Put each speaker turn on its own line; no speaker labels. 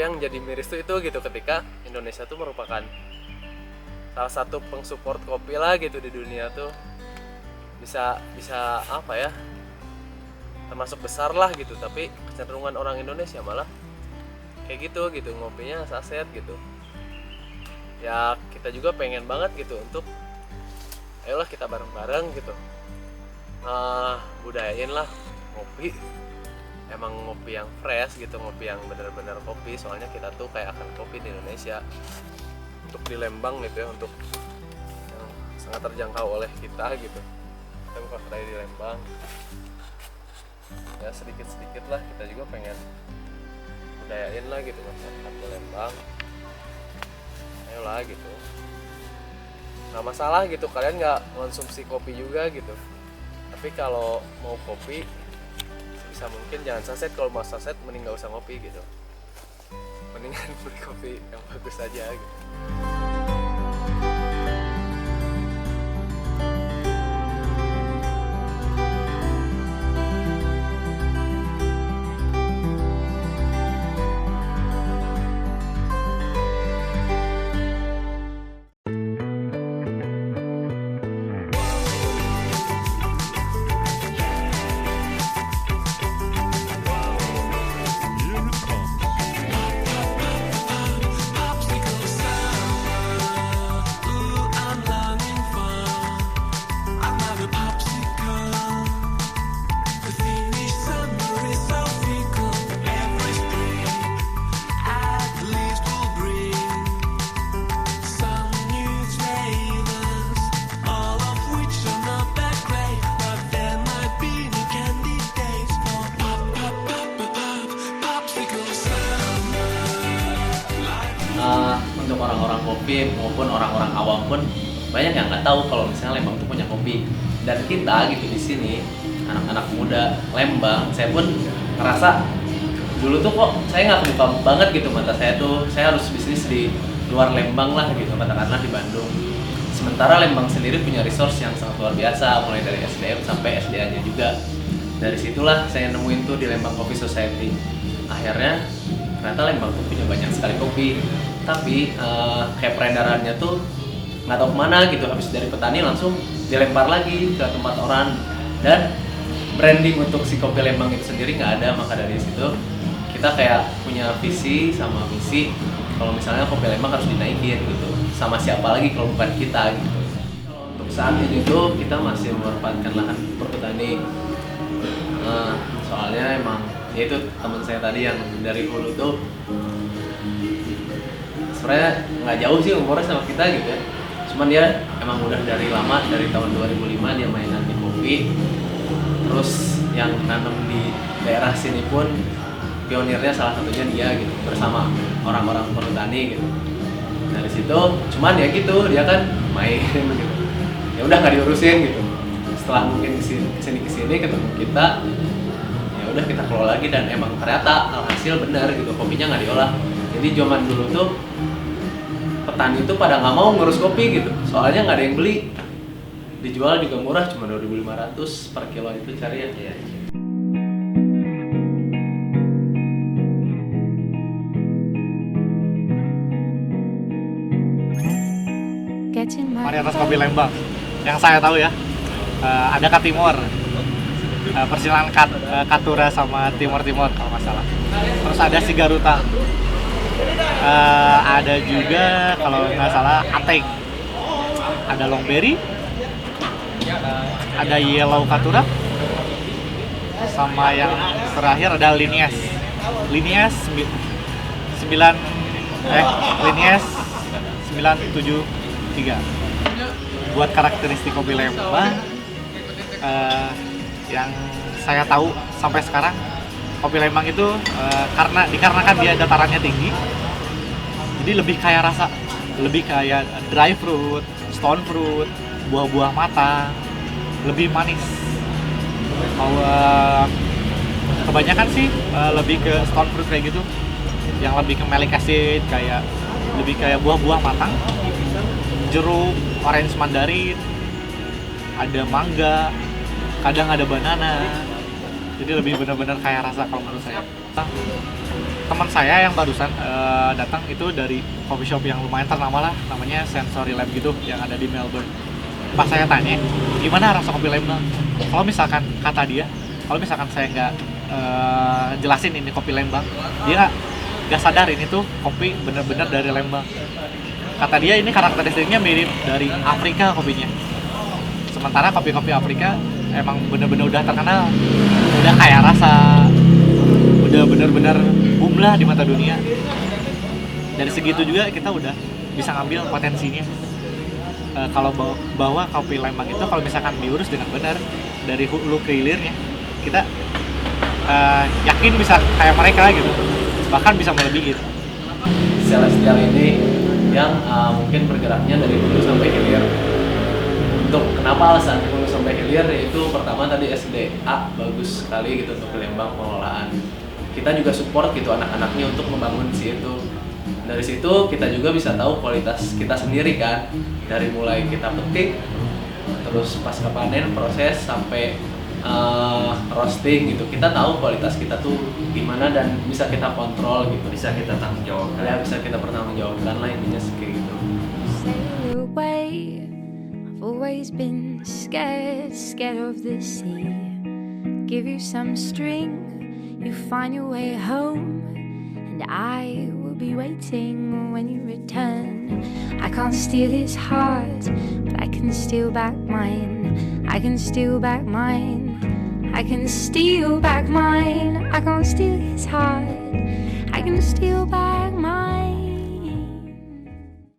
yang jadi miris tuh itu gitu, ketika Indonesia tuh merupakan salah satu pengsupport kopi lah gitu di dunia tuh, bisa bisa apa ya, termasuk besar lah gitu, tapi kecenderungan orang Indonesia malah kayak gitu gitu, ngopinya saset gitu. Ya kita juga pengen banget gitu untuk ayolah kita bareng-bareng gitu, budayain lah ngopi, emang ngopi yang fresh gitu, ngopi yang bener-bener kopi. Soalnya kita tuh kayak akan kopi di Indonesia, untuk di Lembang gitu ya, untuk yang sangat terjangkau oleh kita gitu. Kita buka kedai di Lembang, ya sedikit-sedikit lah kita juga pengen budayain lah gitu masyarakat di Lembang. Ayolah gitu, nggak masalah gitu kalian nggak konsumsi kopi juga gitu, tapi kalau mau kopi bisa mungkin jangan saset. Kalau mau saset mending nggak usah ngopi gitu, mendingan beli kopi yang bagus aja gitu. Untuk orang-orang kopi maupun orang-orang awam pun banyak yang nggak tahu kalau misalnya Lembang tuh punya kopi. Dan kita gitu di sini, anak-anak muda Lembang, saya pun ngerasa dulu tuh kok saya nggak kebuka banget gitu mata saya tuh, saya harus bisnis di luar Lembang lah gitu, katakanlah di Bandung. Sementara Lembang sendiri punya resource yang sangat luar biasa, mulai dari SDM sampai SDA-nya juga. Dari situlah saya nemuin tuh di Lembang Coffee Society. Akhirnya ternyata Lembang tuh punya banyak sekali kopi, tapi kayak peredarannya tuh nggak tahu kemana gitu, habis dari petani langsung dilempar lagi ke tempat orang, dan branding untuk si kopi Lembang itu sendiri nggak ada. Maka dari situ kita kayak punya visi sama misi, kalau misalnya kopi Lembang harus dinaikin gitu, sama siapa lagi kalau bukan kita gitu. Kalau untuk saat ini tuh kita masih memanfaatkan lahan perhutani, soalnya emang ya itu teman saya tadi yang dari hulu tuh sebenarnya nggak jauh sih umurnya sama kita gitu ya, cuman dia emang udah dari lama, dari tahun 2005 dia mainan di kopi, terus yang nanam di daerah sini pun pionirnya salah satunya dia gitu, bersama orang-orang perhutani gitu. Dari situ cuman ya gitu, dia kan main gitu, ya udah nggak diurusin gitu. Setelah mungkin kesini ketemu kita, ya udah kita kelola lagi, dan emang ternyata alhasil benar gitu, kopinya nggak diolah. Jadi zaman dulu tuh petani tuh pada nggak mau ngurus kopi gitu, soalnya nggak ada yang beli, dijual juga murah, cuma 2.500 per kilo itu cari ya.
Varietas kopi Lembang yang saya tahu ya, ada Katimor, persilangan Katura sama Timor kalau nggak salah. Terus ada Sigaruta, ada juga kalau nggak salah Ateng, ada Longberry, ada Yellow Katura, sama yang terakhir ada Linies 973. Buat karakteristik kopi Lembang yang saya tahu sampai sekarang, kopi Lembang itu dikarenakan dia datarannya tinggi, jadi lebih kaya rasa, lebih kayak dry fruit, stone fruit, buah-buah matang, lebih manis. Kalau kebanyakan sih lebih ke stone fruit kayak gitu, yang lebih ke malic acid, kayak lebih kayak buah-buah matang, jeruk, orange mandarin, ada mangga, kadang ada banana. Jadi lebih benar-benar kaya rasa kalau menurut saya. teman saya yang barusan datang itu dari coffee shop yang lumayan ternama lah, namanya Sensory Lab gitu, yang ada di Melbourne. Pas saya tanya, gimana rasa kopi Lembang? Kalau misalkan kata dia, kalau misalkan saya nggak jelasin ini kopi Lembang, dia nggak sadar ini tuh kopi bener-bener dari Lembang. Kata dia ini karakteristiknya mirip dari Afrika kopinya. Sementara kopi-kopi Afrika emang bener-bener udah terkenal, udah kaya rasa, udah bener-bener boom lah di mata dunia. Dari segitu juga kita udah bisa ngambil potensinya. Kalau bahwa kopi Lembang itu kalau misalkan diurus dengan benar dari hulu ke hilirnya, kita yakin bisa kayak mereka gitu, bahkan bisa melebihi gitu.
Celestial ini yang mungkin bergeraknya dari hulu sampai hilir. Untuk kenapa alasan hulu sampai hilir, yaitu pertama tadi SDA bagus sekali gitu untuk Lembang pengelolaan. Kita juga support gitu anak-anaknya untuk membangun itu. Dari situ kita juga bisa tahu kualitas kita sendiri kan, dari mulai kita petik, terus pasca panen proses sampai roasting gitu. Kita tahu kualitas kita tuh gimana dan bisa kita kontrol gitu.
Bisa kita tanggung jawabkan.
Ya bisa kita pertanggungjawabkan lah intinya kayak gitu.
Sail away. I've always been scared of the sea. Give you some string, you find your way home, and I will be waiting when you return. I can't steal his heart, but I can steal back mine. I can steal back mine. I can steal back mine. I can't steal his heart. I can steal back mine.